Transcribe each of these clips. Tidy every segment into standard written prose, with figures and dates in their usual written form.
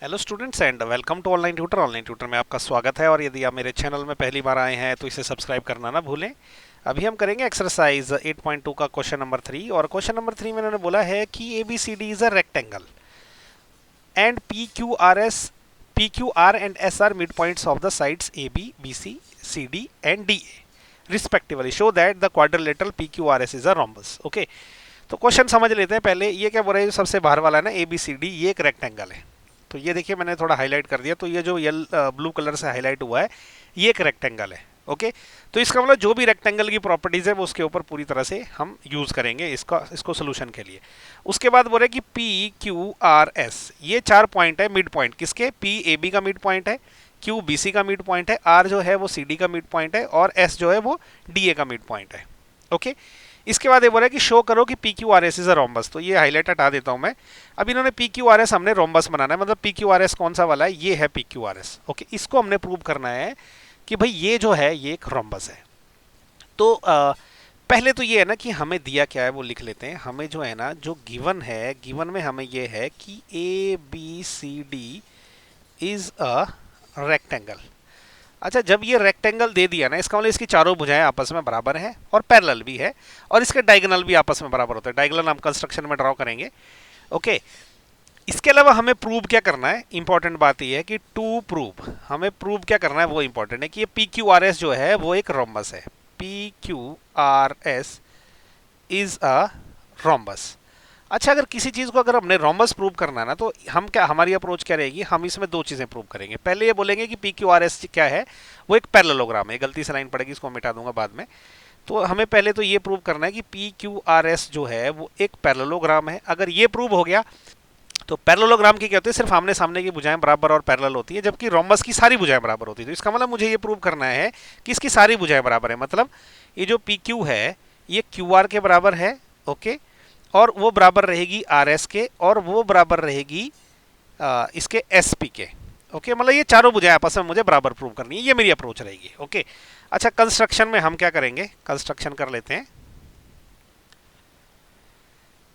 Hello students and welcome to online tutor. Online tutor में आपका स्वागत है और यदि आप मेरे चैनल में पहली बार आए हैं तो इसे सब्सक्राइब करना ना भूलें। अभी हम करेंगे एक्सरसाइज 8.2 का क्वेश्चन नंबर 3 और क्वेश्चन नंबर 3 में इन्होंने बोला है कि A B C D is a rectangle and P Q R and S are midpoints of the sides A B C C D and D A respectively show that the quadrilateral P Q R S is a rhombus. Okay, तो question समझ लेते हैं पहले। ये क्या बोल रहा है, सबसे बाहर वाला है ना ए बी सी डी, ये एक रेक्टेंगल है। तो ये देखिए मैंने थोड़ा हाईलाइट कर दिया, तो ये जो ब्लू कलर से हाईलाइट हुआ है ये एक रेक्टेंगल है। ओके, तो इसका मतलब जो भी रेक्टेंगल की प्रॉपर्टीज है वो उसके ऊपर पूरी तरह से हम यूज करेंगे इसको सोल्यूशन के लिए। उसके बाद बोले कि पी क्यू आर एस, ये 4 पॉइंट है मिड पॉइंट किसके, पी ए बी का मिड पॉइंट है, क्यू बी सी का मिड पॉइंट है, आर जो है वो सी डी का मिड पॉइंट है और एस जो है वो डी ए का मिड पॉइंट है। ओके, इसके बाद ये बोला कि शो करो कि P Q R S is a rhombus. तो ये हाईलाइट हटा देता हूं मैं। अब इन्होंने पी क्यू आर एस हमने रोम्बस बनाना है, मतलब पी क्यू आर एस कौन सा वाला है, ये है P Q R S. Okay, इसको हमने प्रूव करना है कि भाई ये जो है ये एक रोम्बस है। तो पहले तो ये है ना कि हमें दिया क्या है वो लिख लेते हैं। हमें जो है ना जो गिवन है, गिवन में हमें ये है कि A B C D is a rectangle. अच्छा, जब ये रेक्टेंगल दे दिया ना, इसका मतलब इसकी चारों भुजाएं आपस में बराबर हैं और पैरेलल भी है और इसके डायगोनल भी आपस में बराबर होते हैं। डायगोनल हम कंस्ट्रक्शन में ड्रॉ करेंगे। ओके, इसके अलावा हमें प्रूव क्या करना है, इंपॉर्टेंट बात यह है कि टू प्रूव, हमें प्रूव क्या करना है वो इंपॉर्टेंट है कि ये पी क्यू आर एस जो है वो एक रोम्बस है। P Q R S is a rhombus. अच्छा, अगर किसी चीज को अगर हमने रोम्बस प्रूव करना है ना, तो हम क्या, हमारी अप्रोच क्या रहेगी, हम इसमें दो चीजें प्रूव करेंगे। पहले ये बोलेंगे कि पी क्यू आर एस क्या है, वो एक पैरेललोग्राम है। गलती से लाइन पड़ेगी, इसको मिटा दूंगा बाद में। तो हमें पहले तो ये प्रूव करना है कि पी क्यू आर एस जो है वो एक पैरेललोग्राम है। अगर ये प्रूव हो गया तो पैरेललोग्राम की क्या होती है, सिर्फ आमने सामने की भुजाएं बराबर और पैरेलल होती है, जबकि रोम्बस की सारी भुजाएं बराबर होती है। तो इसका मतलब मुझे ये प्रूव करना है कि इसकी सारी भुजाएं बराबर है। मतलब ये जो पी क्यू है ये क्यू आर के बराबर है। ओके, और वो बराबर रहेगी आर एस के और वो बराबर रहेगी इसके एस पी के। ओके, मतलब ये चारों भुजाएं आपस में मुझे बराबर प्रूव करनी है, ये मेरी अप्रोच रहेगी। ओके, अच्छा कंस्ट्रक्शन में हम क्या करेंगे, कंस्ट्रक्शन कर लेते हैं।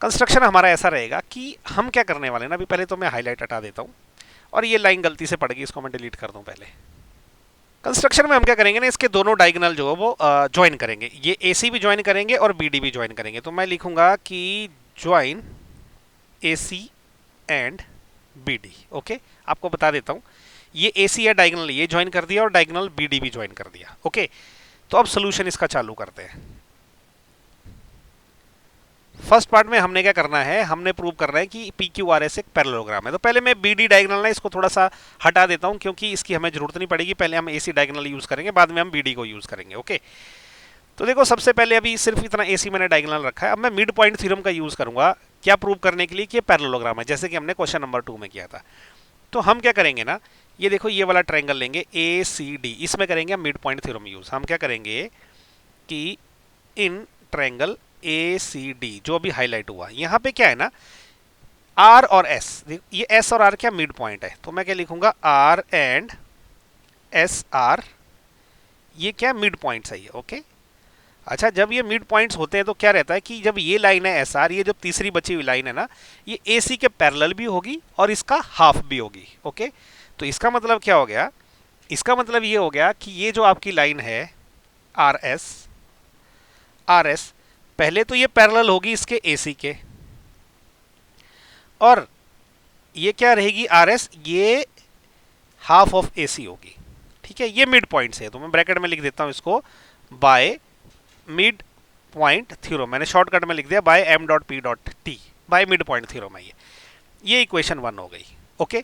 कंस्ट्रक्शन हमारा ऐसा रहेगा कि हम क्या करने वाले ना, अभी पहले तो मैं हाईलाइट हटा देता हूं और ये लाइन गलती से पड़ गई, इसको मैं डिलीट कर दूं पहले। कंस्ट्रक्शन में हम क्या करेंगे ना, इसके दोनों डायगोनल जो है वो ज्वाइन करेंगे। ये ए सी भी ज्वाइन करेंगे और बी डी भी ज्वाइन करेंगे। तो मैं लिखूंगा कि join A C and B D. Okay, आपको बता देता हूं, ये ए सी है डायगोनल, ये ज्वाइन कर दिया और डायगोनल बी डी भी ज्वाइन कर दिया। ओके, तो अब सोल्यूशन इसका चालू करते हैं। फर्स्ट पार्ट में हमने क्या करना है, हमने प्रूव करना है कि पी क्यू आर एस एक पैरेललोग्राम है। तो पहले मैं बी डी डायगोनल ना इसको थोड़ा सा हटा देता हूं क्योंकि इसकी हमें जरूरत नहीं पड़ेगी। पहले हम ए सी डायगोनल यूज करेंगे, बाद में हम बी डी को यूज करेंगे। ओके, तो देखो सबसे पहले अभी सिर्फ इतना ए सी मैंने डायगोनल रखा है। अब मैं मिड पॉइंट थ्योरम का यूज करूंगा क्या प्रूव करने के लिए कि ये पैरेललोग्राम है, जैसे कि हमने क्वेश्चन नंबर 2 में किया था। तो हम क्या करेंगे ना, ये देखो ये वाला ट्रायंगल लेंगे ए सी डी, इसमें करेंगे मिड पॉइंट थ्योरम यूज। हम क्या करेंगे कि in triangle A C D जो अभी हाईलाइट हुआ, यहां पे क्या है ना, आर और एस, ये एस और आर क्या मिड पॉइंट है। तो मैं क्या लिखूंगा, आर एंड एस आर, ये क्या मिड पॉइंट्स है ये। ओके, अच्छा जब ये मिड पॉइंट्स होते हैं तो क्या रहता है कि जब ये लाइन है एस आर, ये जब तीसरी बची हुई लाइन है ना, ये ए सी के पैरेलल भी होगी और इसका हाफ भी होगी। ओके, तो इसका मतलब क्या हो गया, इसका मतलब ये हो गया कि ये जो आपकी लाइन है आर एस, पहले तो ये पैरेलल होगी इसके ए सी के, और ये क्या रहेगी आर एस, ये हाफ ऑफ ए सी होगी। ठीक है, ये मिड पॉइंट है। तो मैं ब्रैकेट में लिख देता हूं इसको बाय मिड पॉइंट थ्योरम, मैंने शॉर्टकट में लिख दिया by M dot P dot T, by mid point theorem है ये इक्वेशन 1 हो गई। ओके,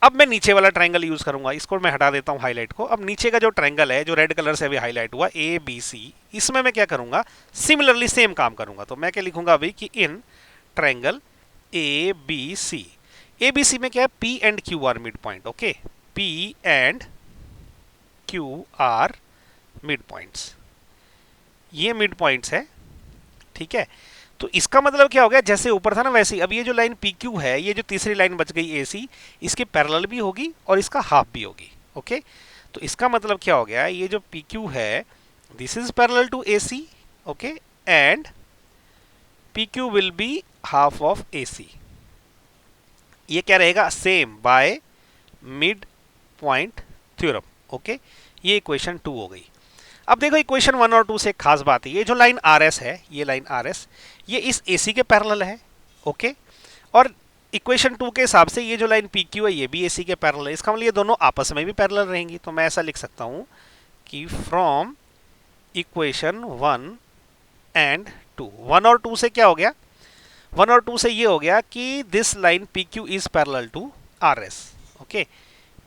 अब मैं नीचे वाला ट्रायंगल यूज करूंगा, इसको मैं हटा देता हूं हाईलाइट को। अब नीचे का जो ट्रायंगल है जो रेड कलर से अभी हाईलाइट हुआ ए बी सी, इसमें मैं क्या करूंगा, सिमिलरली सेम काम करूंगा। तो मैं क्या लिखूंगा अभी कि in triangle A B C, A B C में क्या है, P and Q R midpoint. Okay, P and Q R midpoints, ये मिड पॉइंट्स है। ठीक है, तो इसका मतलब क्या हो गया, जैसे ऊपर था ना वैसे ही अब ये जो लाइन पी क्यू है, ये जो तीसरी लाइन बच गई ए सी, इसके पैरेलल भी होगी और इसका हाफ भी होगी। ओके, तो इसका मतलब क्या हो गया, ये जो पी क्यू है this is parallel to A C. Okay, and P Q will be half of A C. ये क्या रहेगा, same by mid point theorem. Okay, ये इक्वेशन 2 हो गई। अब देखो इक्वेशन 1 और 2 से एक खास बात है, ये जो लाइन आर एस है, ये लाइन आर एस, ये इस ए सी के पैरेलल है। ओके, और इक्वेशन 2 के हिसाब से ये जो लाइन पी क्यू है ये भी ए सी के पैरेलल है। इसका मतलब ये दोनों आपस में भी पैरेलल रहेंगी। तो मैं ऐसा लिख सकता हूं कि फ्रॉम इक्वेशन 1 एंड 2, 1 और 2 से क्या हो गया, 1 और 2 से ये हो गया कि this line P Q is parallel to R S. Okay,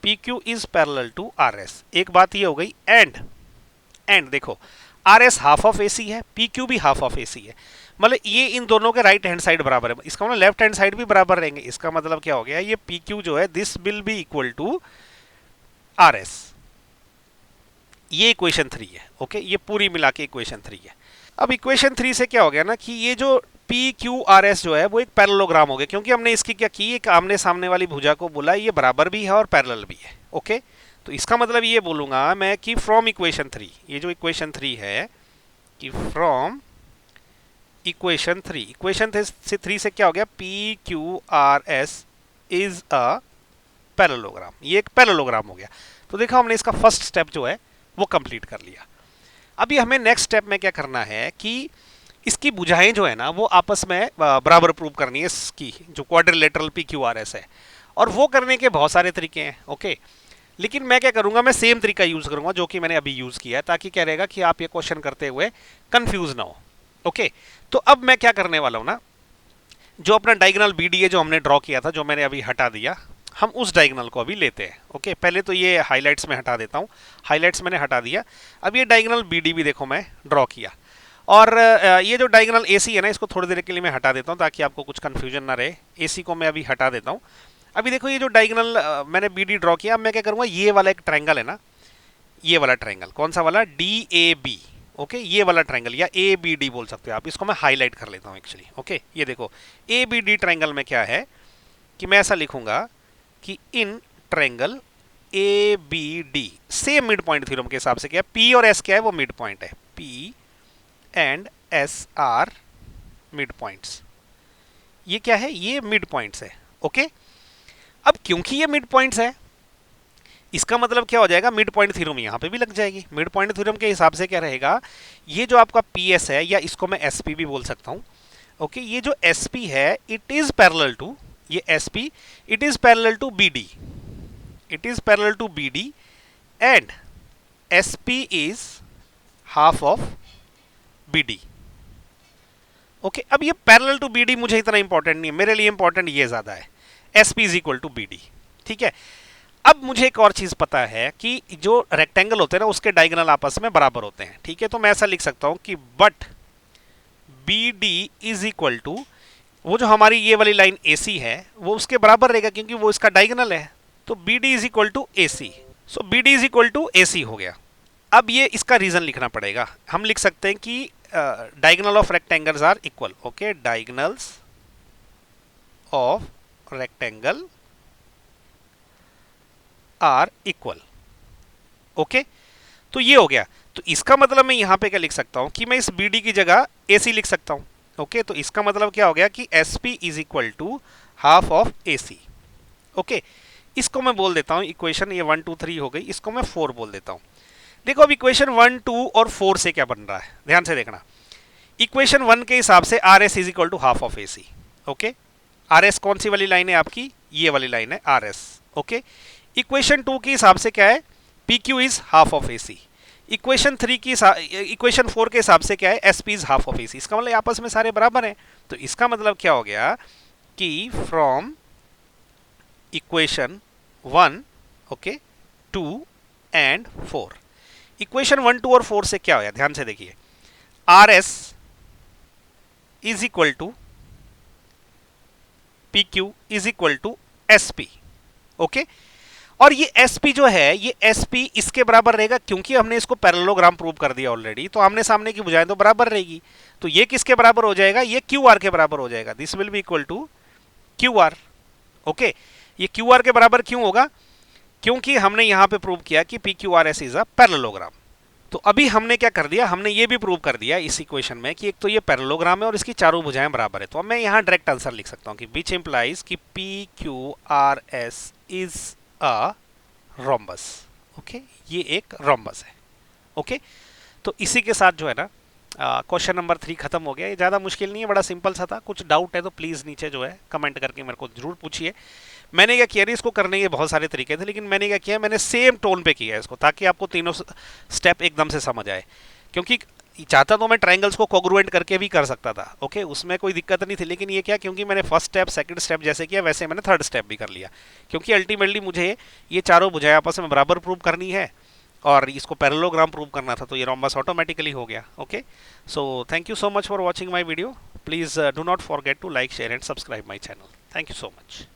P Q is parallel to R S, एक बात ये हो गई। एंड देखो R S half of A C है, पी क्यू भी हाफ ऑफ ए सी है, मतलब ये इन दोनों के राइट हैंड साइड बराबर है। इसका मतलब लेफ्ट हैंड साइड भी बराबर रहेंगे। इसका मतलब क्या हो गया, ये पी क्यू जो है this will be equal to R S. ये इक्वेशन 3 है। ओके, ये पूरी मिला के इक्वेशन 3 है। अब इक्वेशन 3 से क्या हो गया ना कि ये जो पी क्यू आर एस जो है वो एक पैरेललोग्राम हो गया, क्योंकि हमने इसकी क्या की, एक आमने सामने वाली भुजा को बोला ये बराबर भी है और पैरेलल भी है। ओके, तो इसका मतलब ये बोलूंगा मैं कि फ्रॉम इक्वेशन 3, ये जो इक्वेशन 3 है कि फ्रॉम इक्वेशन 3 से क्या हो गया, P Q R S is a parallelogram. ये एक पैरेललोग्राम हो गया। तो देखो हमने इसका फर्स्ट स्टेप जो है वो कंप्लीट कर लिया। अभी हमें नेक्स्ट स्टेप में क्या करना है कि इसकी भुजाएं जो है ना वो आपस में बराबर प्रूव करनी है, इसकी जो quadrilateral P Q R S है। और वो करने के बहुत सारे तरीके हैं। ओके, लेकिन मैं क्या करूंगा, मैं सेम तरीका यूज करूंगा जो कि मैंने अभी यूज किया है, ताकि क्या रहेगा कि आप ये क्वेश्चन करते हुए कंफ्यूज ना हो। ओके, तो अब मैं क्या करने वाला हूं ना, जो अपना डायगोनल बी डी है जो हमने ड्रॉ किया था, जो मैंने अभी हटा दिया, हम उस डायगोनल को अभी लेते हैं। ओके, पहले तो ये हाइलाइट्स में हटा देता हूं, हाइलाइट्स मैंने हटा दिया। अब ये डायगोनल बी डी भी देखो मैं ड्रॉ किया, और ये जो डायगोनल ए सी है ना इसको थोड़ी देर के लिए मैं हटा देता हूं ताकि आपको कुछ कंफ्यूजन ना रहे। ए सी को मैं अभी हटा देता हूं। अभी देखो ये जो डायगोनल मैंने बी डी ड्रॉ किया, अब मैं क्या करूंगा, ये वाला एक ट्रायंगल है ना, ये वाला ट्रायंगल, कौन सा वाला, डी ए बी। ओके, ये वाला ट्रायंगल या ए बी डी बोल सकते हो आप, इसको मैं हाईलाइट कर लेता हूं एक्चुअली। ओके, ये देखो ए बी डी ट्रायंगल में क्या है कि मैं ऐसा लिखूंगा कि in triangle A B D, same mid point theorem के हिसाब से क्या है, पी और एस क्या है, वो मिड पॉइंट है, P and S are midpoints. ये क्या है, ये मिड पॉइंट्स है। ओके, अब क्योंकि ये मिड पॉइंट्स है, इसका मतलब क्या हो जाएगा, मिड पॉइंट थ्योरम यहां पे भी लग जाएगी। मिड पॉइंट थ्योरम के हिसाब से क्या रहेगा, ये जो आपका पी एस है, या इसको मैं एस पी भी बोल सकता हूं। ओके, ये जो एस पी है इट इज पैरेलल टू, ये S P it is parallel to B D, it is parallel to B D, and S P is half of B D. Okay, अब ये पैरेलल टू बी डी मुझे इतना important नहीं है, मेरे लिए important ये ज्यादा है, S P is equal to B D. ठीक है, अब मुझे एक और चीज पता है कि जो रेक्टेंगल होते हैं ना उसके डायगोनल आपस में बराबर होते हैं। ठीक है, तो मैं ऐसा लिख सकता हूं कि but B D is equal to, वो जो हमारी ये वाली लाइन ए सी है वो उसके बराबर रहेगा क्योंकि वो इसका डायगोनल है। तो B D is equal to A C, so B D is equal to A C हो गया। अब ये इसका रीजन लिखना पड़ेगा, हम लिख सकते हैं कि diagonal of rectangles are equal. Okay, diagonals of rectangle are equal. Okay, तो ये हो गया। तो इसका मतलब मैं यहां पे क्या लिख सकता हूं कि मैं इस बी डी की जगह ए सी लिख सकता हूं। ओके, तो इसका मतलब क्या हो गया कि S P is equal to half of A C. Okay, इसको मैं बोल देता हूं इक्वेशन, ये 1 2 3 हो गई, इसको मैं 4 बोल देता हूं। देखो अब इक्वेशन 1 2 और 4 से क्या बन रहा है, ध्यान से देखना। इक्वेशन 1 के हिसाब से R S is equal to half of A C. Okay, R S कौन सी वाली लाइन है आपकी, ये वाली लाइन है आर एस। ओके, इक्वेशन 2 के हिसाब से क्या है, P Q is half of A C. Equation 3 की इक्वेशन 4 के हिसाब से क्या है, S P is half of A C. इसका मतलब आपस में सारे बराबर हैं। तो इसका मतलब क्या हो गया कि from equation 1, okay, 2 and 4, equation 1 2 और 4 से क्या होया, ध्यान से देखिए, R S is equal to P Q is equal to S P. Okay, और ये एसपी जो है, ये एसपी इसके बराबर रहेगा क्योंकि हमने इसको पैरेललोग्राम प्रूव कर दिया ऑलरेडी, तो आमने सामने की भुजाएं तो बराबर रहेगी। तो ये किसके बराबर हो जाएगा, ये क्यू आर के बराबर हो जाएगा, this will be equal to Q R. Okay, ये क्यू आर के बराबर क्यों होगा, क्योंकि हमने यहां पे प्रूव किया कि P Q R S is a parallelogram. तो अभी हमने क्या कर दिया, हमने ये भी प्रूव कर दिया इस इक्वेशन में कि एक तो ये पैरेललोग्राम है और इसकी चारों भुजाएं बराबर है। तो अब मैं यहां डायरेक्ट आंसर लिख सकता हूं कि विच इंप्लाइज कि P Q R S is a rhombus. Okay, ये एक रोम्बस है। ओके, तो इसी के साथ जो है ना क्वेश्चन नंबर 3 खत्म हो गया। ये ज़्यादा मुश्किल नहीं है, बड़ा सिंपल सा था। कुछ डाउट है तो प्लीज़ नीचे जो है कमेंट करके मेरे को जरूर पूछिए। मैंने क्या किया, इसको करने के बहुत सारे तरीके थे, लेकिन मैंने क्या किया, मैंने सेम टोन पे किया है इसको, ताकि आपको तीनों स्टेप एकदम से समझ आए। क्योंकि चाहता तो मैं ट्रायंगल्स को कोग्रुएंट करके भी कर सकता था, ओके, उसमें कोई दिक्कत नहीं थी, लेकिन ये क्या, क्योंकि मैंने फर्स्ट स्टेप सेकंड स्टेप जैसे किया वैसे मैंने थर्ड स्टेप भी कर लिया, क्योंकि अल्टीमेटली मुझे ये चारों भुजाएं आपस में बराबर प्रूव करनी है और इसको पैरेललोग्राम प्रूव करना था, तो ये रोम्बस ऑटोमेटिकली हो गया। Okay, so thank you so much for watching my video. Please do not forget to like, share and subscribe my channel. Thank you so much.